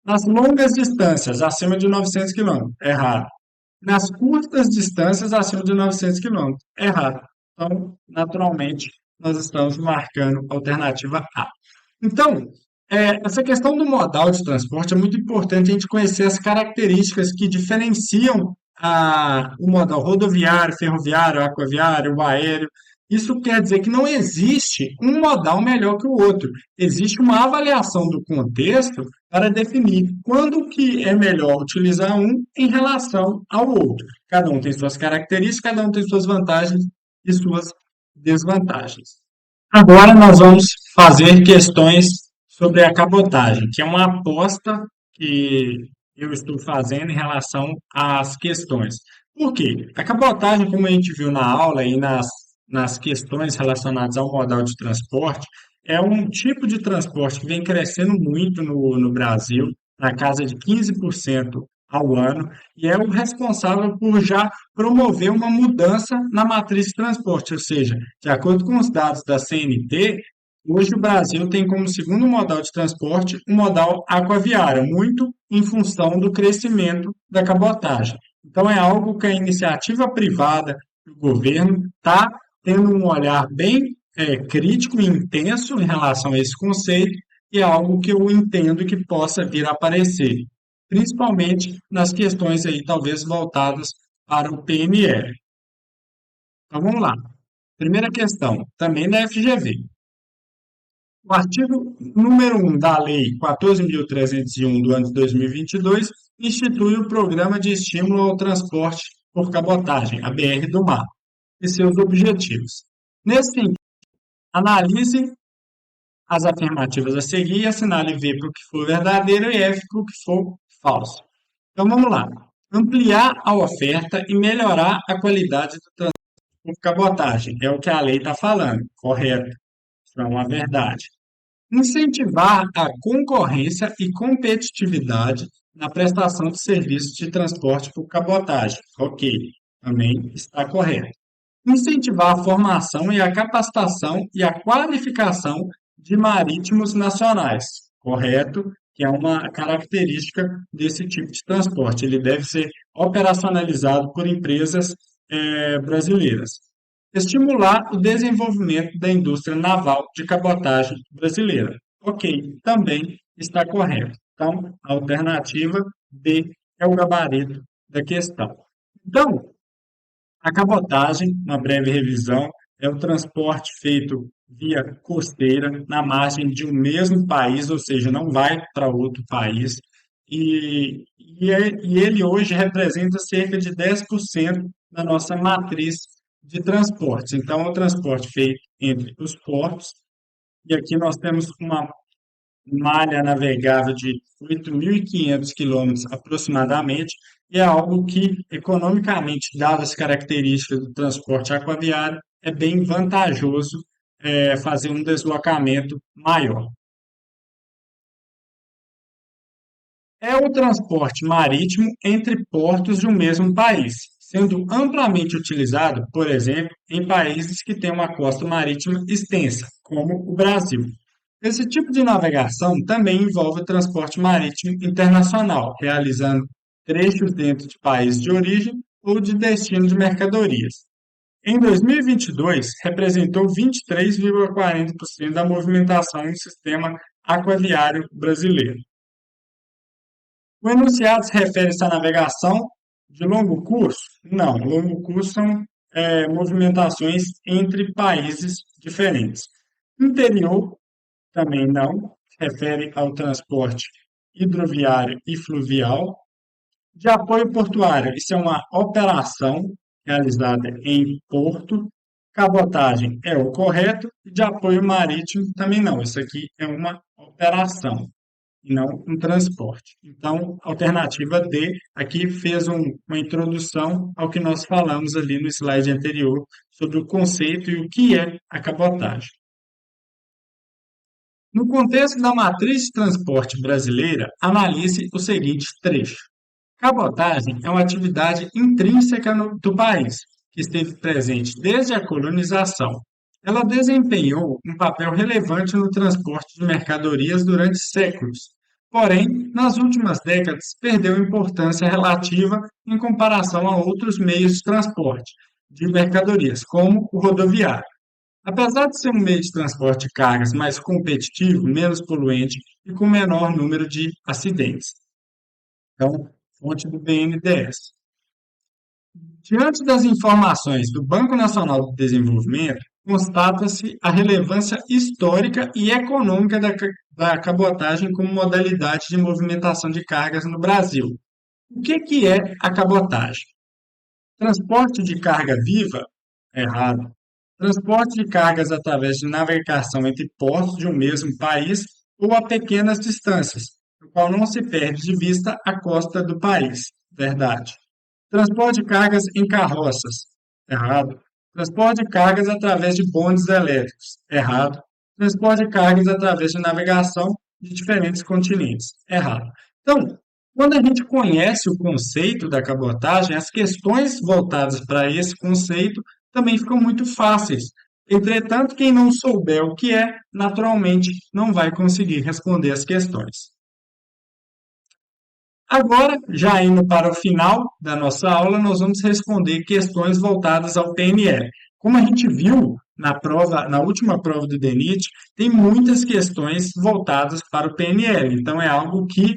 Nas longas distâncias, acima de 900 quilômetros, errado. Nas curtas distâncias, acima de 900 quilômetros, errado. Então, naturalmente, nós estamos marcando a alternativa A. Então, essa questão do modal de transporte é muito importante a gente conhecer as características que diferenciam o modal rodoviário, ferroviário, aquaviário, o aéreo. Isso quer dizer que não existe um modal melhor que o outro. Existe uma avaliação do contexto para definir quando que é melhor utilizar um em relação ao outro. Cada um tem suas características, cada um tem suas vantagens e suas desvantagens. Agora nós vamos fazer questões sobre a cabotagem, que é uma aposta que eu estou fazendo em relação às questões. Por quê? A cabotagem, como a gente viu na aula e nas questões relacionadas ao modal de transporte, é um tipo de transporte que vem crescendo muito no Brasil, na casa de 15% ao ano, e é o responsável por já promover uma mudança na matriz de transporte, ou seja, de acordo com os dados da CNT, hoje o Brasil tem como segundo modal de transporte o modal aquaviário, muito em função do crescimento da cabotagem. Então é algo que a iniciativa privada, o governo, está tendo um olhar bem crítico e intenso em relação a esse conceito, e é algo que eu entendo que possa vir a aparecer, principalmente nas questões aí talvez voltadas para o PNL. Então vamos lá. Primeira questão, também da FGV. O artigo número 1 da Lei 14.301 do ano de 2022 institui o Programa de Estímulo ao Transporte por Cabotagem, a BR do Mar, e seus objetivos. Nesse sentido, analise as afirmativas a seguir e assinale V para o que for verdadeiro e F para o que for falso. Então vamos lá. Ampliar a oferta e melhorar a qualidade do transporte por cabotagem. É o que a lei está falando, correto? Isso é uma verdade. Incentivar a concorrência e competitividade na prestação de serviços de transporte por cabotagem. Ok, também está correto. Incentivar a formação e a capacitação e a qualificação de marítimos nacionais. Correto? Que é uma característica desse tipo de transporte. Ele deve ser operacionalizado por empresas brasileiras. Estimular o desenvolvimento da indústria naval de cabotagem brasileira. Ok, também está correto. Então, a alternativa B é o gabarito da questão. Então, a cabotagem, uma breve revisão, é o transporte feito via costeira na margem de um mesmo país, ou seja, não vai para outro país. E ele hoje representa cerca de 10% da nossa matriz de transportes. Então, é o transporte feito entre os portos, e aqui nós temos uma malha navegável de 8.500 quilômetros aproximadamente, e é algo que, economicamente, dadas as características do transporte aquaviário, é bem vantajoso fazer um deslocamento maior. É o transporte marítimo entre portos de um mesmo país, sendo amplamente utilizado, por exemplo, em países que têm uma costa marítima extensa, como o Brasil. Esse tipo de navegação também envolve o transporte marítimo internacional, realizando trechos dentro de países de origem ou de destino de mercadorias. Em 2022, representou 23,40% da movimentação no sistema aquaviário brasileiro. O enunciado se refere-se à navegação de longo curso? Não, longo curso são movimentações entre países diferentes. Interior também não, se refere ao transporte hidroviário e fluvial. De apoio portuário, isso é uma operação realizada em porto. Cabotagem é o correto. E de apoio marítimo também não, isso aqui é uma operação e não um transporte. Então, alternativa D aqui fez uma introdução ao que nós falamos ali no slide anterior sobre o conceito e o que é a cabotagem. No contexto da matriz de transporte brasileira, analise o seguinte trecho. Cabotagem é uma atividade intrínseca do país, que esteve presente desde a colonização. Ela desempenhou um papel relevante no transporte de mercadorias durante séculos. Porém, nas últimas décadas, perdeu importância relativa em comparação a outros meios de transporte, de mercadorias, como o rodoviário. Apesar de ser um meio de transporte de cargas mais competitivo, menos poluente e com menor número de acidentes. Então, fonte do BNDES. Diante das informações do Banco Nacional de Desenvolvimento, constata-se a relevância histórica e econômica da cabotagem como modalidade de movimentação de cargas no Brasil. O que é a cabotagem? Transporte de carga viva? Errado. Transporte de cargas através de navegação entre portos de um mesmo país ou a pequenas distâncias, no qual não se perde de vista a costa do país. Verdade. Transporte de cargas em carroças. Errado. Transporte de cargas através de bondes elétricos. Errado. Transporte de cargas através de navegação de diferentes continentes. Errado. Então, quando a gente conhece o conceito da cabotagem, as questões voltadas para esse conceito também ficam muito fáceis. Entretanto, quem não souber o que é, naturalmente não vai conseguir responder as questões. Agora, já indo para o final da nossa aula, nós vamos responder questões voltadas ao PNL. Como a gente viu na prova, na última prova do DENIT, tem muitas questões voltadas para o PNL. Então, é algo que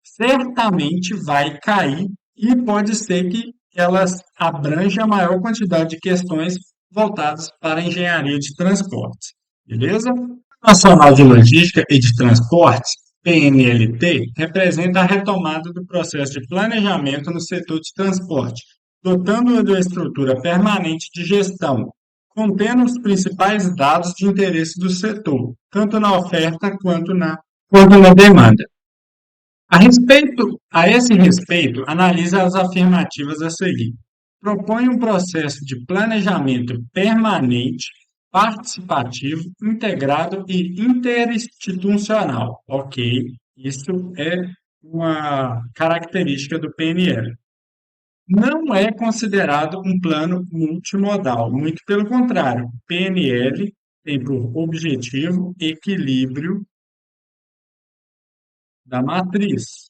certamente vai cair e pode ser que elas abranjam a maior quantidade de questões voltadas para a engenharia de transportes. Beleza? Nacional de Logística e de Transportes, PNLT, representa a retomada do processo de planejamento no setor de transporte, dotando-o de uma estrutura permanente de gestão, contendo os principais dados de interesse do setor, tanto na oferta quanto na demanda. A esse respeito, analisa as afirmativas a seguir. Propõe um processo de planejamento permanente, participativo, integrado e interinstitucional. Ok, isso é uma característica do PNL. Não é considerado um plano multimodal, muito pelo contrário. O PNL tem por objetivo equilíbrio da matriz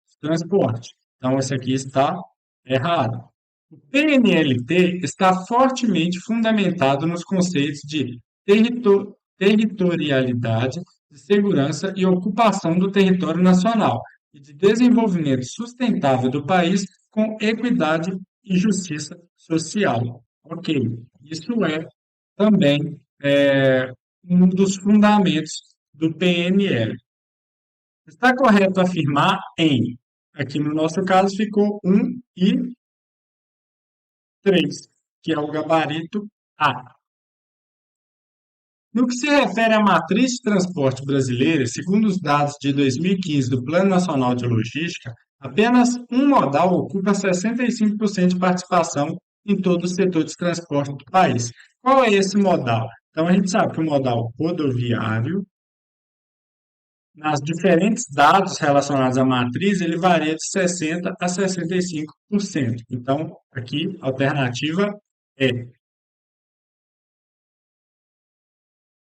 de transporte. Então, esse aqui está errado. O PNLT está fortemente fundamentado nos conceitos de territorialidade, de segurança e ocupação do território nacional e de desenvolvimento sustentável do país com equidade e justiça social. Ok, isso é também um dos fundamentos do PNL. Está correto afirmar em, aqui no nosso caso ficou 1 e 3, que é o gabarito A. No que se refere à matriz de transporte brasileira, segundo os dados de 2015 do Plano Nacional de Logística, apenas um modal ocupa 65% de participação em todo o setor de transporte do país. Qual é esse modal? Então, a gente sabe que o modal rodoviário, nas diferentes dados relacionados à matriz, ele varia de 60% a 65%. Então, aqui, a alternativa é.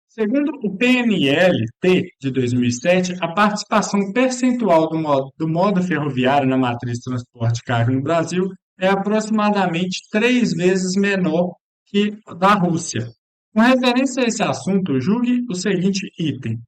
Segundo o PNLT de 2007, a participação percentual do modo ferroviário na matriz de transporte de carga no Brasil é aproximadamente 3 vezes menor que da Rússia. Com referência a esse assunto, julgue o seguinte item.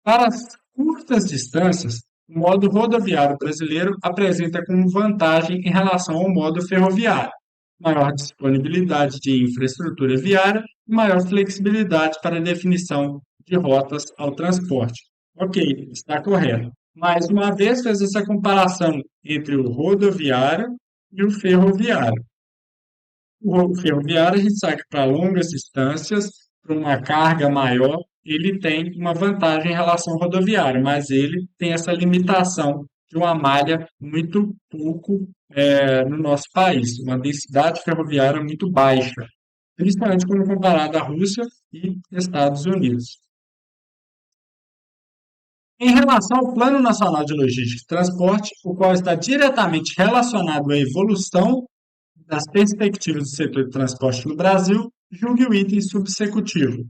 Para as curtas distâncias, o modo rodoviário brasileiro apresenta como vantagem em relação ao modo ferroviário maior disponibilidade de infraestrutura viária e maior flexibilidade para a definição de rotas ao transporte. Ok, está correto. Mais uma vez, fez essa comparação entre o rodoviário e o ferroviário. O ferroviário, a gente sabe que para longas distâncias, para uma carga maior, ele tem uma vantagem em relação ao rodoviário, mas ele tem essa limitação de uma malha muito pouco no nosso país, uma densidade ferroviária muito baixa, principalmente quando comparado à Rússia e Estados Unidos. Em relação ao Plano Nacional de Logística e Transporte, o qual está diretamente relacionado à evolução das perspectivas do setor de transporte no Brasil, julgue o item subsecutivo.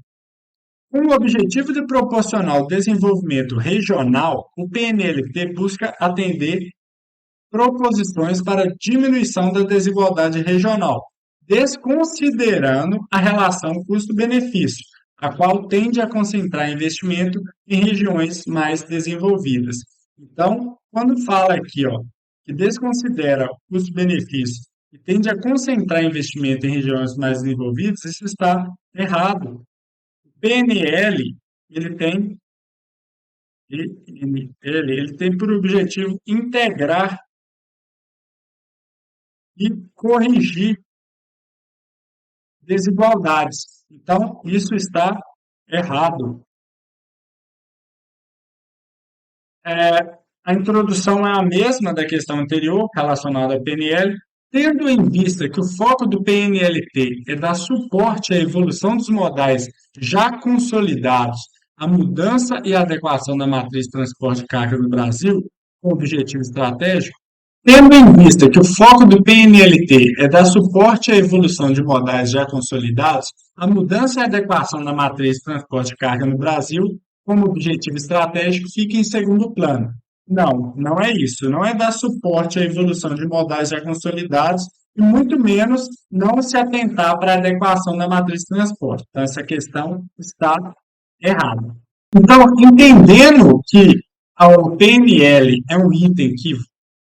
Com o objetivo de proporcionar o desenvolvimento regional, o PNLT busca atender proposições para diminuição da desigualdade regional, desconsiderando a relação custo-benefício, a qual tende a concentrar investimento em regiões mais desenvolvidas. Então, quando fala aqui, ó, que desconsidera o custo-benefício e tende a concentrar investimento em regiões mais desenvolvidas, isso está errado. O PNL, ele tem, ele tem por objetivo integrar e corrigir desigualdades. Então, isso está errado. A introdução é a mesma da questão anterior, relacionada ao PNL, tendo em vista que o foco do PNLT é dar suporte à evolução dos modais já consolidados, à mudança e adequação da matriz de transporte de carga no Brasil, com objetivo estratégico, tendo em vista que o foco do PNLT é dar suporte à evolução de modais já consolidados, a mudança e adequação da matriz de transporte de carga no Brasil, como objetivo estratégico, fica em segundo plano. Não, não é isso. Não é dar suporte à evolução de modais já consolidados e muito menos não se atentar para a adequação da matriz de transporte. Então, essa questão está errada. Então, entendendo que o PNL é um item que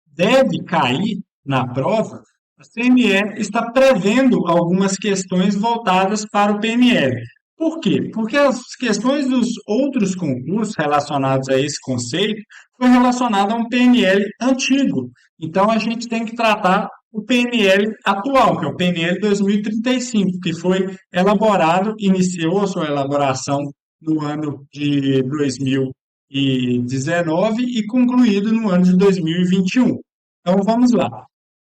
deve cair na prova, a CNE está prevendo algumas questões voltadas para o PNL. Por quê? Porque as questões dos outros concursos relacionados a esse conceito foi relacionado a um PNL antigo. Então, a gente tem que tratar o PNL atual, que é o PNL 2035, que foi elaborado, iniciou a sua elaboração no ano de 2019 e concluído no ano de 2021. Então vamos lá.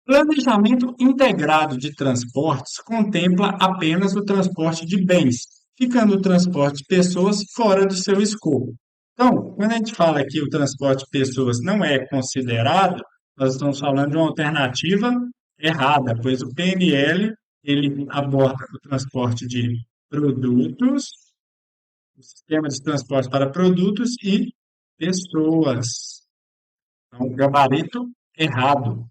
Planejamento integrado de transportes contempla apenas o transporte de bens, ficando o transporte de pessoas fora do seu escopo. Então, quando a gente fala que o transporte de pessoas não é considerado, nós estamos falando de uma alternativa errada, pois o PNL ele aborda o transporte de produtos, o sistema de transporte para produtos e pessoas. Então, gabarito errado.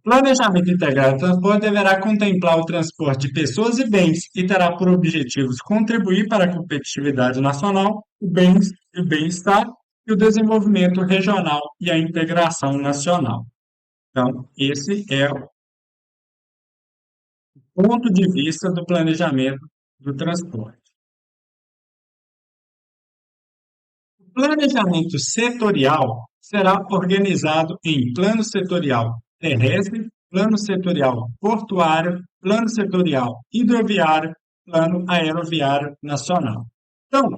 Planejamento integrado de transporte deverá contemplar o transporte de pessoas e bens e terá por objetivos contribuir para a competitividade nacional, o bem-estar e o desenvolvimento regional e a integração nacional. Então, esse é o ponto de vista do planejamento do transporte. O planejamento setorial será organizado em plano setorial terrestre, plano setorial portuário, plano setorial hidroviário, plano aeroviário nacional. Então,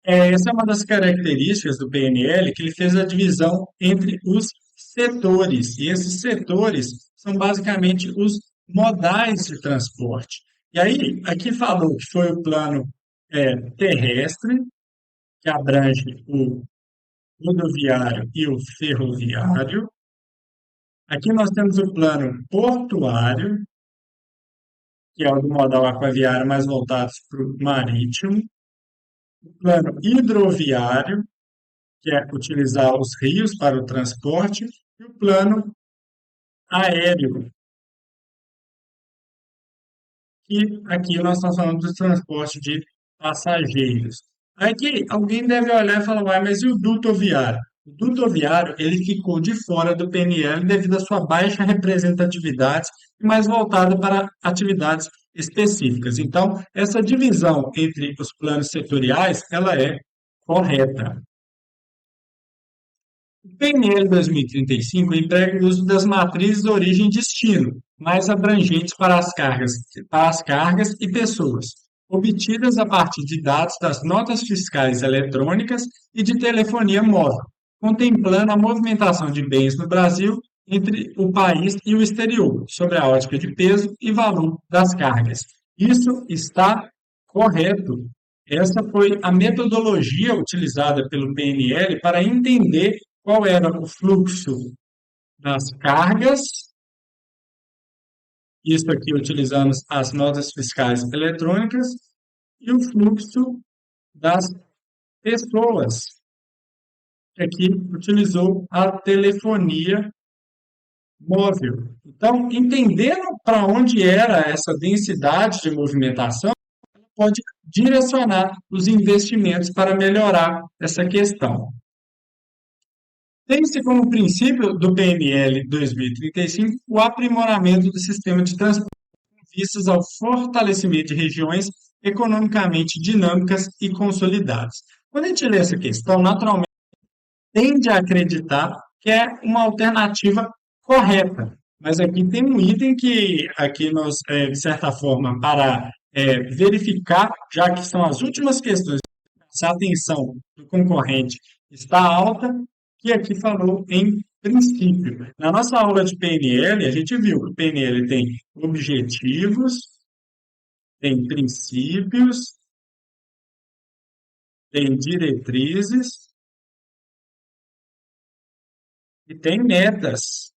essa é uma das características do PNL, que ele fez a divisão entre os setores, e esses setores são basicamente os modais de transporte. E aí, aqui falou que foi o plano terrestre, que abrange o rodoviário e o ferroviário. Aqui nós temos o plano portuário, que é o do modal aquaviário mais voltado para o marítimo. O plano hidroviário, que é utilizar os rios para o transporte. E o plano aéreo, que aqui nós estamos falando do transporte de passageiros. Aqui alguém deve olhar e falar, uai, mas e o duto viário? O duto viário, ele ficou de fora do PNL devido à sua baixa representatividade e mais voltado para atividades específicas. Então, essa divisão entre os planos setoriais, ela é correta. O PNL 2035 emprega o uso das matrizes origem e destino, mais abrangentes para as cargas e pessoas, obtidas a partir de dados das notas fiscais eletrônicas e de telefonia móvel, contemplando a movimentação de bens no Brasil entre o país e o exterior, sobre a ótica de peso e valor das cargas. Isso está correto. Essa foi a metodologia utilizada pelo PNL para entender qual era o fluxo das cargas, isso aqui utilizando as notas fiscais eletrônicas, e o fluxo das pessoas, que aqui utilizou a telefonia móvel. Então, entendendo para onde era essa densidade de movimentação, pode direcionar os investimentos para melhorar essa questão. Tem-se como princípio do PNL 2035 o aprimoramento do sistema de transporte vistas ao fortalecimento de regiões economicamente dinâmicas e consolidadas. Quando a gente lê essa questão, naturalmente tende a acreditar que é uma alternativa correta. Mas aqui tem um item que aqui nós, de certa forma, para verificar, já que são as últimas questões, se a atenção do concorrente está alta, que aqui falou em princípio. Na nossa aula de PNL, a gente viu que o PNL tem objetivos, tem princípios, tem diretrizes e tem metas.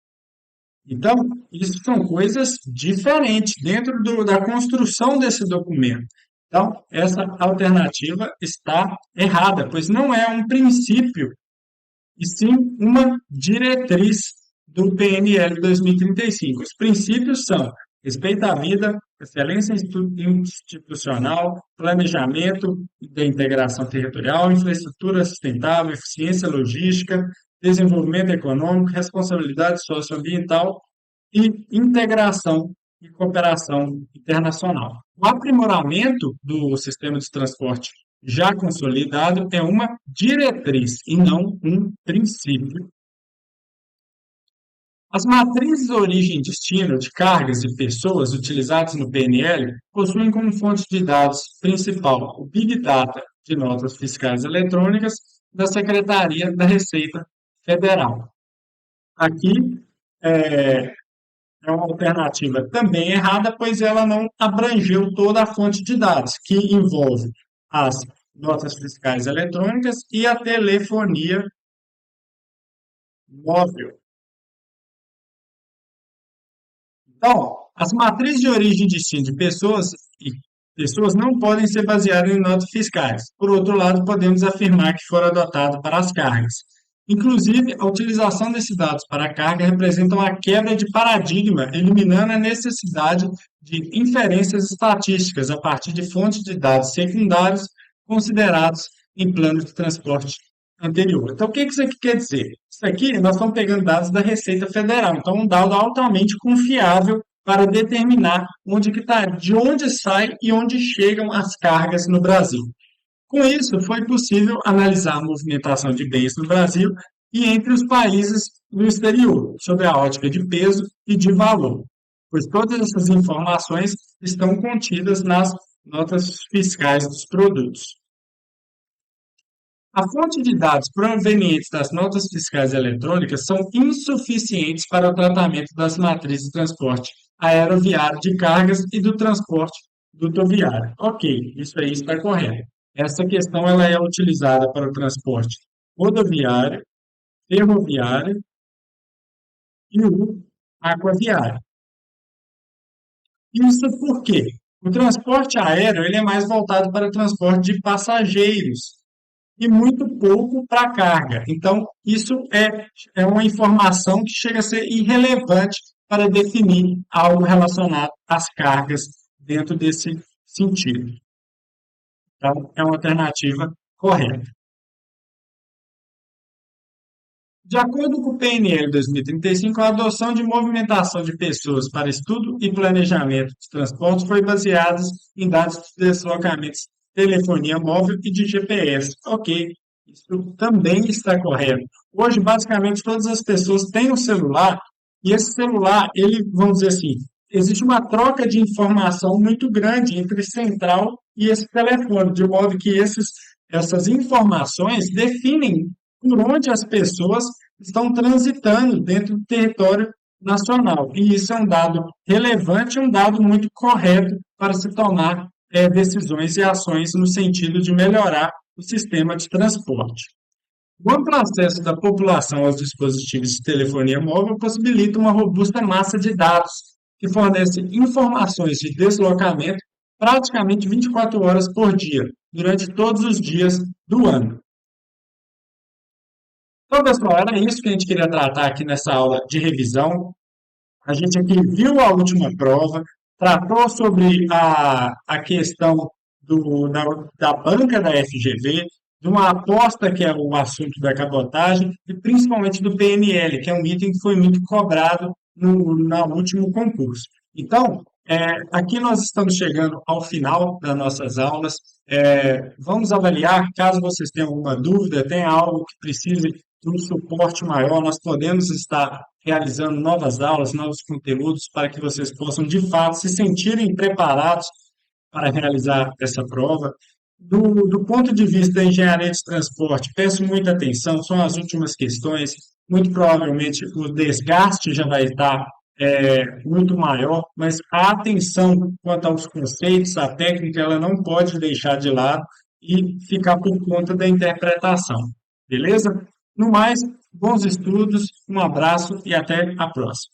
Então, isso são coisas diferentes dentro da construção desse documento. Então, essa alternativa está errada, pois não é um princípio, e sim uma diretriz do PNL 2035. Os princípios são respeito à vida, excelência institucional, planejamento da integração territorial, infraestrutura sustentável, eficiência logística, desenvolvimento econômico, responsabilidade socioambiental e integração e cooperação internacional. O aprimoramento do sistema de transporte já consolidado é uma diretriz e não um princípio. As matrizes origem e destino de cargas e pessoas utilizadas no PNL possuem como fonte de dados principal o Big Data de notas fiscais eletrônicas da Secretaria da Receita Federal. Aqui é, é uma alternativa também errada, pois ela não abrangeu toda a fonte de dados, que envolve as notas fiscais eletrônicas e a telefonia móvel. Então, as matrizes de origem e destino de pessoas não podem ser baseadas em notas fiscais. Por outro lado, podemos afirmar que foram adotadas para as cargas. Inclusive, a utilização desses dados para a carga representa uma quebra de paradigma, eliminando a necessidade de inferências estatísticas a partir de fontes de dados secundários considerados em plano de transporte anterior. Então, o que isso aqui quer dizer? Isso aqui, nós estamos pegando dados da Receita Federal, então um dado altamente confiável para determinar onde que está, de onde sai e onde chegam as cargas no Brasil. Com isso, foi possível analisar a movimentação de bens no Brasil e entre os países do exterior, sob a ótica de peso e de valor, pois todas essas informações estão contidas nas notas fiscais dos produtos. A fonte de dados provenientes das notas fiscais eletrônicas são insuficientes para o tratamento das matrizes de transporte aeroviário de cargas e do transporte rodoviário. Ok, isso aí está correto. Essa questão ela é utilizada para o transporte rodoviário, ferroviário e o aquaviário. Isso por quê? O transporte aéreo ele é mais voltado para o transporte de passageiros e muito pouco para carga. Então, isso é uma informação que chega a ser irrelevante para definir algo relacionado às cargas dentro desse sentido. Então, é uma alternativa correta. De acordo com o PNL 2035, a adoção de movimentação de pessoas para estudo e planejamento de transportes foi baseada em dados de deslocamentos de telefonia móvel e de GPS. Ok, isso também está correto. Hoje, basicamente, todas as pessoas têm um celular e esse celular, ele, vamos dizer assim, existe uma troca de informação muito grande entre central e esse telefone, de modo que essas informações definem por onde as pessoas estão transitando dentro do território nacional. E isso é um dado relevante, um dado muito correto para se tomar decisões e ações no sentido de melhorar o sistema de transporte. O amplo acesso da população aos dispositivos de telefonia móvel possibilita uma robusta massa de dados que fornece informações de deslocamento praticamente 24 horas por dia, durante todos os dias do ano. Então, pessoal, era isso que a gente queria tratar aqui nessa aula de revisão. A gente aqui viu a última prova, tratou sobre a questão da banca da FGV, de uma aposta que é o assunto da cabotagem, e principalmente do PNL, que é um item que foi muito cobrado no último concurso. Então, aqui nós estamos chegando ao final das nossas aulas. Vamos avaliar, caso vocês tenham alguma dúvida, tenha algo que precise de um suporte maior, nós podemos estar realizando novas aulas, novos conteúdos, para que vocês possam, de fato, se sentirem preparados para realizar essa prova. Do ponto de vista da engenharia de transporte, peço muita atenção, são as últimas questões. Muito provavelmente o desgaste já vai estar muito maior, mas a atenção quanto aos conceitos, a técnica, ela não pode deixar de lado e ficar por conta da interpretação. Beleza? No mais, bons estudos, um abraço e até a próxima.